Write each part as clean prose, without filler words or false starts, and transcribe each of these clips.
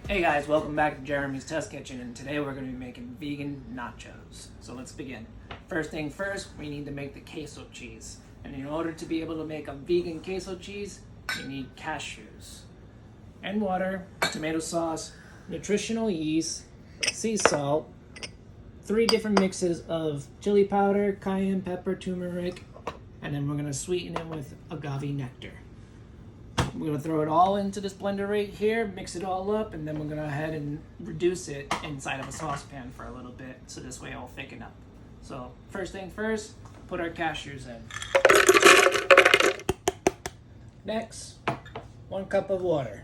Hey guys, welcome back to Jeremy's Test Kitchen, and today we're going to be making vegan nachos. So let's begin. First thing first, we need to make the queso cheese. And in order to be able to make a vegan queso cheese, you need cashews and water, tomato sauce, nutritional yeast, sea salt, 3 different mixes of chili powder, cayenne pepper, turmeric, and then we're going to sweeten it with agave nectar. We're going to throw it all into this blender right here, mix it all up, and then we're going to go ahead and reduce it inside of a saucepan for a little bit, so this way it'll thicken up. So first thing first, put our cashews in. Next, 1 cup of water.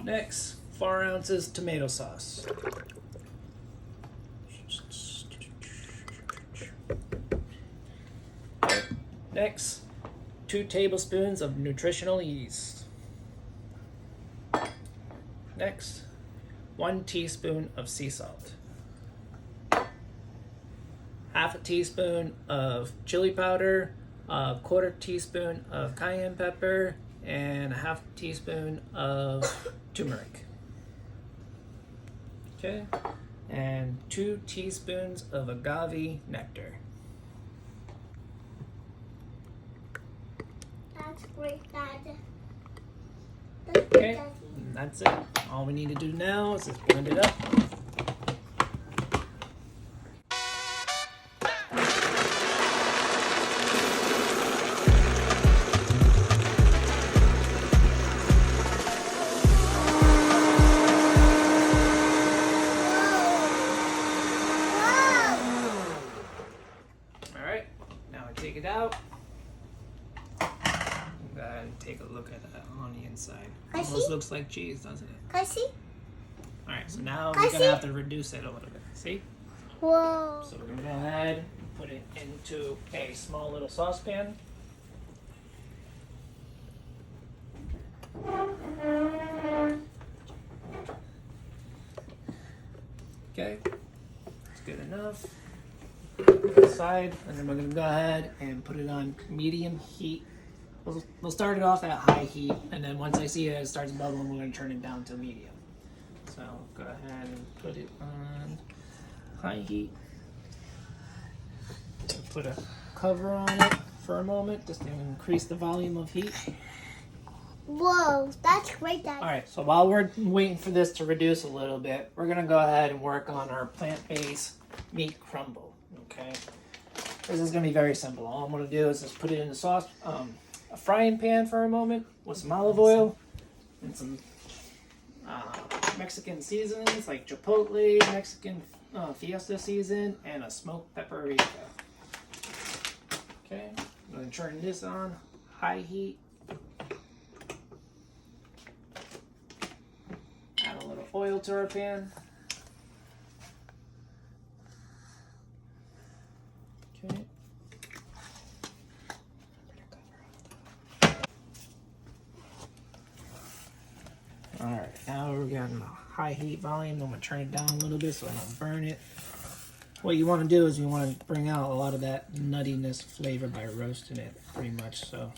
Next, 4 ounces tomato sauce. Next, 2 tablespoons of nutritional yeast. Next, 1 teaspoon of sea salt. Half a teaspoon of chili powder, a 1/4 teaspoon of cayenne pepper, and a 1/2 teaspoon of turmeric. Okay, and 2 teaspoons of agave nectar. That's great, Dad. Okay, and that's it. All we need to do now is just blend it up. All right, now I take it out. Go ahead and take a look at that on the inside. Almost looks like cheese, doesn't it? Can I see? All right, so now we're gonna have to reduce it a little bit. See? Whoa. So we're gonna go ahead and put it into a small little saucepan. Okay, that's good enough. Put it aside, and then we're gonna go ahead and put it on medium heat. We'll start it off at high heat, and then once I see it starts bubbling, we're going to turn it down to medium. So go ahead and put it on high heat. Put a cover on it for a moment just to increase the volume of heat. Whoa, that's great, Dad. All right, so while we're waiting for this to reduce a little bit, we're going to go ahead and work on our plant-based meat crumble. Okay, this is going to be very simple. All I'm going to do is just put it in the sauce. A frying pan for a moment with some olive oil and some Mexican seasonings like chipotle, Mexican fiesta season, and a smoked paprika. Okay, I'm going to turn this on high heat. Add a little oil to our pan. Okay. Alright, now we're getting a high heat volume. I'm going to turn it down a little bit so I don't burn it. What you want to do is you want to bring out a lot of that nuttiness flavor by roasting it pretty much. So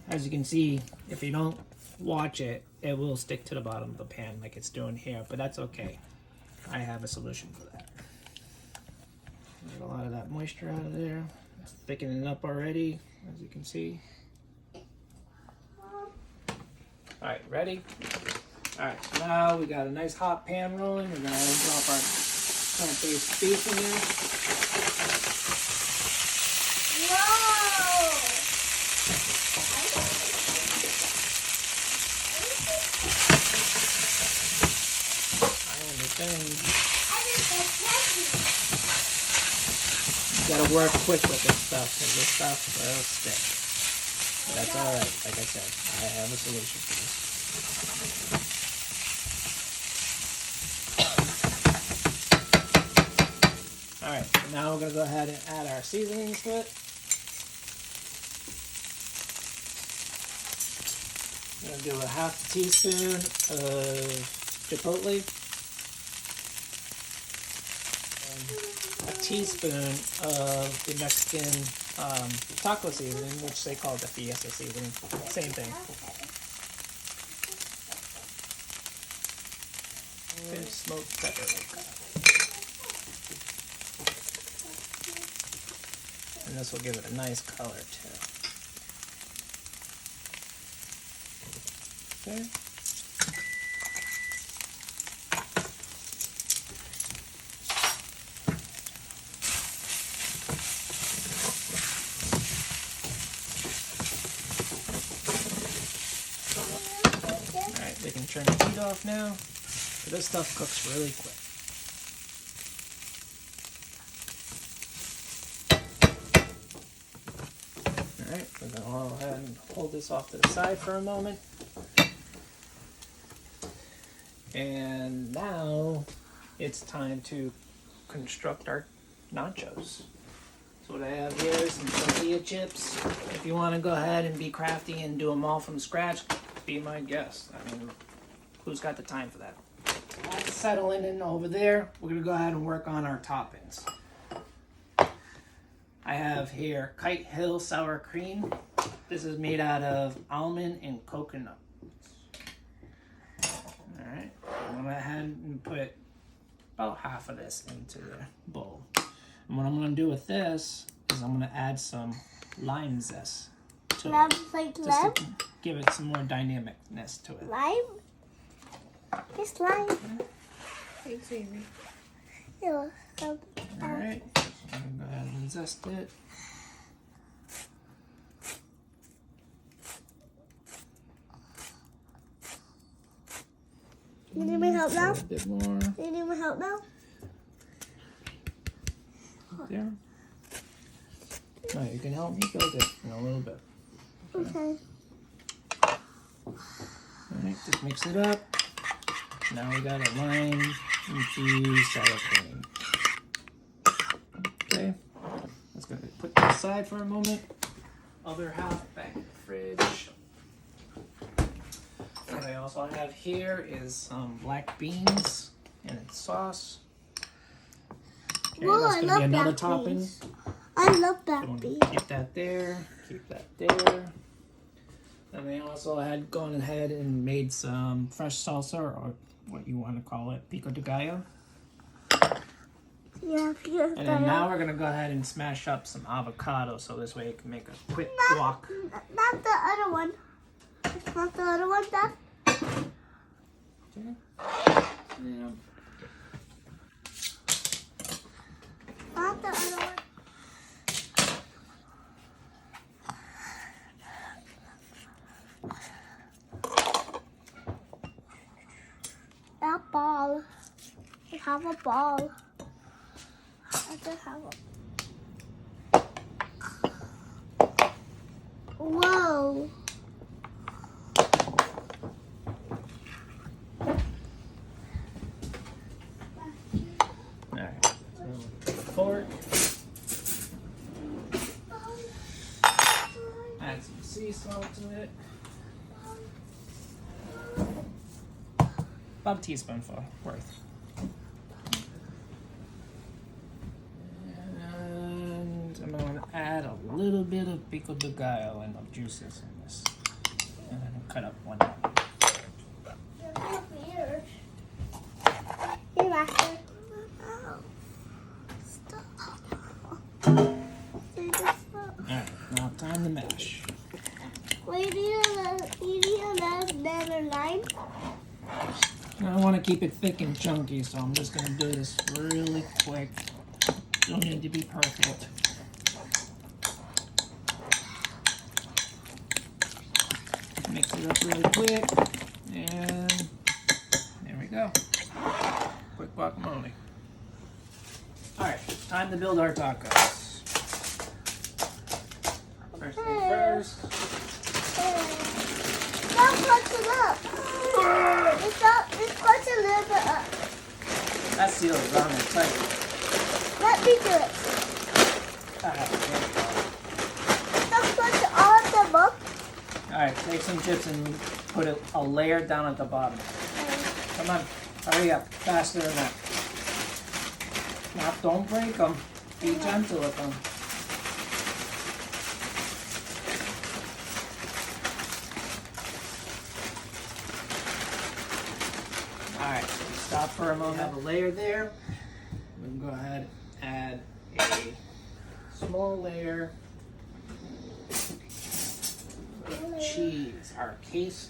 as you can see, if you don't watch it, it will stick to the bottom of the pan like it's doing here, but that's okay. I have a solution for that. Get a lot of that moisture out of there. It's thickening up already, as you can see. Alright, ready? Alright, so now we got a nice hot pan rolling. We're going to drop our plant-based beef in there. Whoa! I understand. You gotta work quick with this stuff, because this stuff will stick. But that's alright, like I said, I have a solution for this. Alright, so now we're going to go ahead and add our seasonings to it. I'm going to do a 1/2 teaspoon of chipotle. And a teaspoon of the Mexican taco seasoning, which they call the fiesta seasoning. Same thing. smoked pepper. And this will give it a nice color too. Okay. Alright, we can turn the heat off now. So this stuff cooks really quick. Alright, we're going to go ahead and hold this off to the side for a moment. And now it's time to construct our nachos. So what I have here is some tortilla chips. If you want to go ahead and be crafty and do them all from scratch, be my guest. I mean, who's got the time for that? That's settling in over there. We're going to go ahead and work on our toppings. I have here Kite Hill sour cream. This is made out of almond and coconut. Alright, I'm going to go ahead and put about half of this into the bowl. And what I'm going to do with this is I'm going to add some lime zest to it. Like Just lime? to give it some more dynamicness to it. Lime? It's lime. Thanks, Amy. Yeah. Alright, I'm going to go ahead and zest it. You need my help now? A bit more You need my help now? there. No, you can help me build it in a little bit. Okay. Alright, just mix it up. Now we got a lime infused sour cream. Okay, let's go put that aside for a moment. Other half back in the fridge. What I also have here is some black beans and sauce. Okay, Whoa, that's I gonna love be another black topping. beans. I love So black we'll beans. keep that there. Keep that there. And they also had gone ahead and made some fresh salsa, or what you want to call it, pico de gallo. Yeah, And then now we're gonna go ahead and smash up some avocado, so this way it can make a quick guac. Not the other one. It's not the other one, Dad. Okay. Yeah. Not the other one. That ball. I have a ball. I just have a. Whoa. Alright. So fork. Add some sea salt to it. About a teaspoonful worth. And I'm going to add a little bit of pico de gallo and of juices in this. And then cut up one out. You're so weird. Hey, Master. Stop. Alright, now time to mash. Wait, you need another line? Now I want to keep it thick and chunky, so I'm just going to do this really quick. Don't need to be perfect. Mix it up really quick, and there we go. Quick guacamole. Alright, time to build our tacos. First thing first. Stop punching up. It's punching a little bit up. That seal is on there tight. Let me do it. Alright, there we go. Stop punching all of them up. Alright, take some chips and put a layer down at the bottom. Come on, hurry up, faster than that. Now, don't break them. Be gentle with them. Alright, stop for a moment. We have a layer there. We can go ahead and add a small layer of cheese.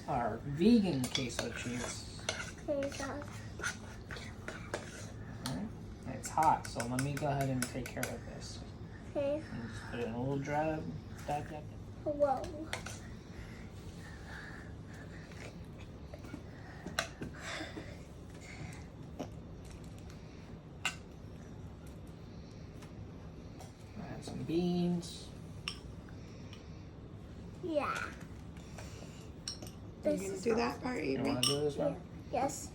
Our vegan queso cheese. Okay, so Alright. It's hot, so let me go ahead and take care of this. okay. And just put in a little dab. Whoa. Add some beans. Yeah. Are you gonna do that part, You Avery? want to do this one? Yes.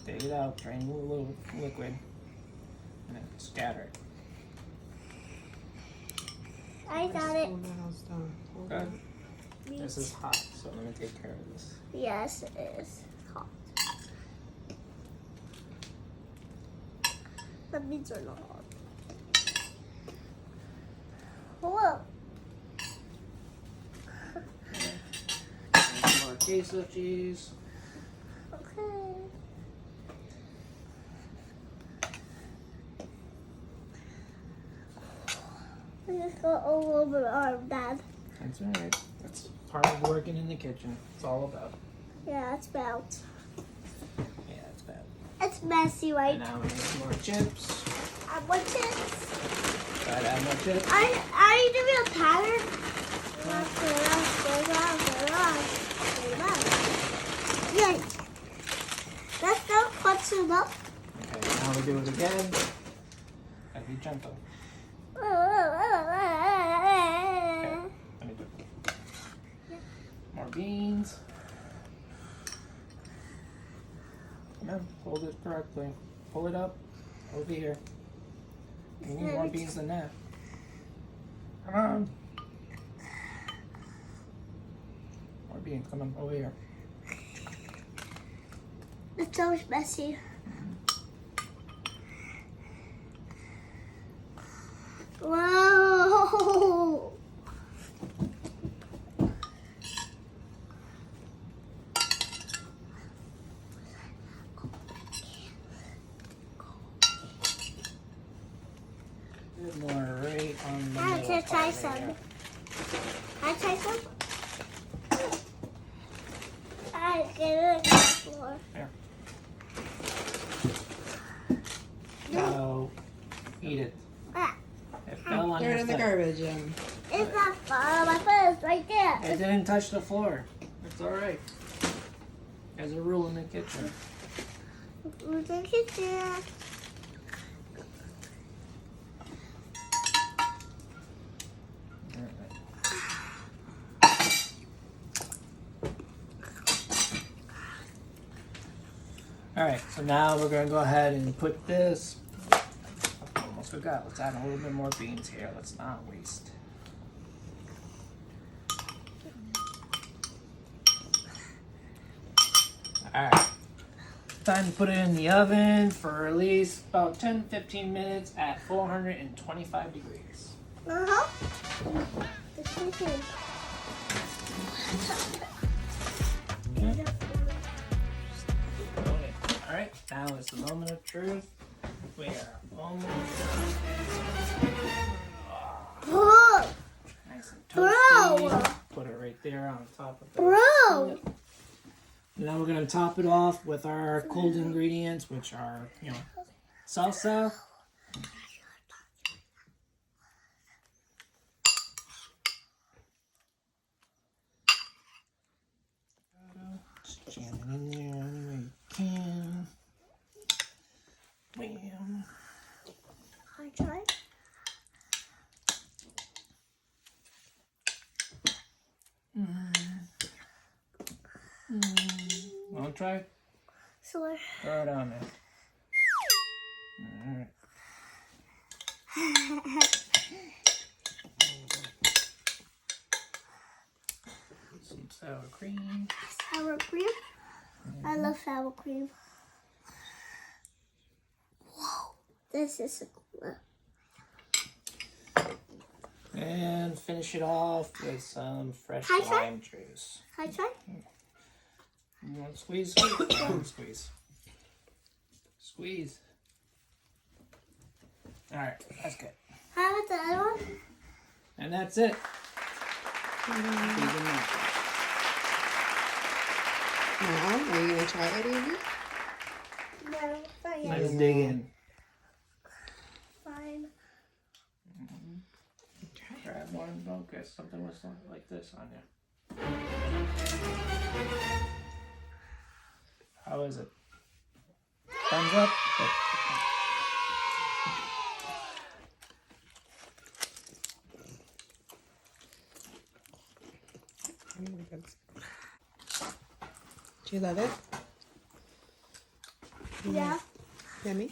Take it out, drain a little liquid, and then scatter it. I got it. Oh, that was done. Hold Okay. on. This is hot, so let me take care of this. Yes, it is hot. The beans are not hot. Whoa. Some more queso cheese. Okay. I just got all over my arm, Dad. That's alright. That's part of working in the kitchen. It's all about. Yeah, it's belt. Yeah, it's bad. It's messy, right? And now we need some more chips. I want this. Try to add more chips. I need to be a pattern. Yeah. Let's go punch them up. Okay, now we do it again. Gotta be gentle. Okay, let me do it. More beans. Come on, hold it correctly. Pull it up. Over here. We need more beans than that. Come on. More beans. Come on, over here. It's so messy. Whoa! Bit more right on the I middle should try part some. right here. Can I try some? I get it on the floor. No, eat it. Ah, It fell on Throw your it in the foot. garbage, it's not far. My foot is right there. It didn't touch the floor. It's all right. There's a rule in the kitchen. Who's in the kitchen? All right, so now we're gonna go ahead and put this. Almost forgot. Let's add a little bit more beans here. Let's not waste. All right. Time to put it in the oven for at least about 10-15 minutes at 425 degrees. Uh-huh. The kitchen. All right, now is the moment of truth. We are almost done. Bro! Nice and Bro! toasty. Put it right there on top of the. Bro! Now we're gonna top it off with our cold ingredients, which are, salsa. Just jam it in there any way you can. Bam. I tried. Want to try? Sure. Throw it on there. Alright. Some sour cream. Sour cream? I love sour cream. Whoa. This is a cool. And finish it off with some fresh Can I try? lime juice. Can I try? You want to squeeze? Squeeze. Squeeze. Alright, that's good. How about the other one? And that's it. Vegan nachos. Now, are you gonna try it, Amy? No, not yet. Let's dig in. Fine. Grab one. Don't get something with something like this on you. How is it? Thumbs up? Good. Do you love it? Yeah. Yummy?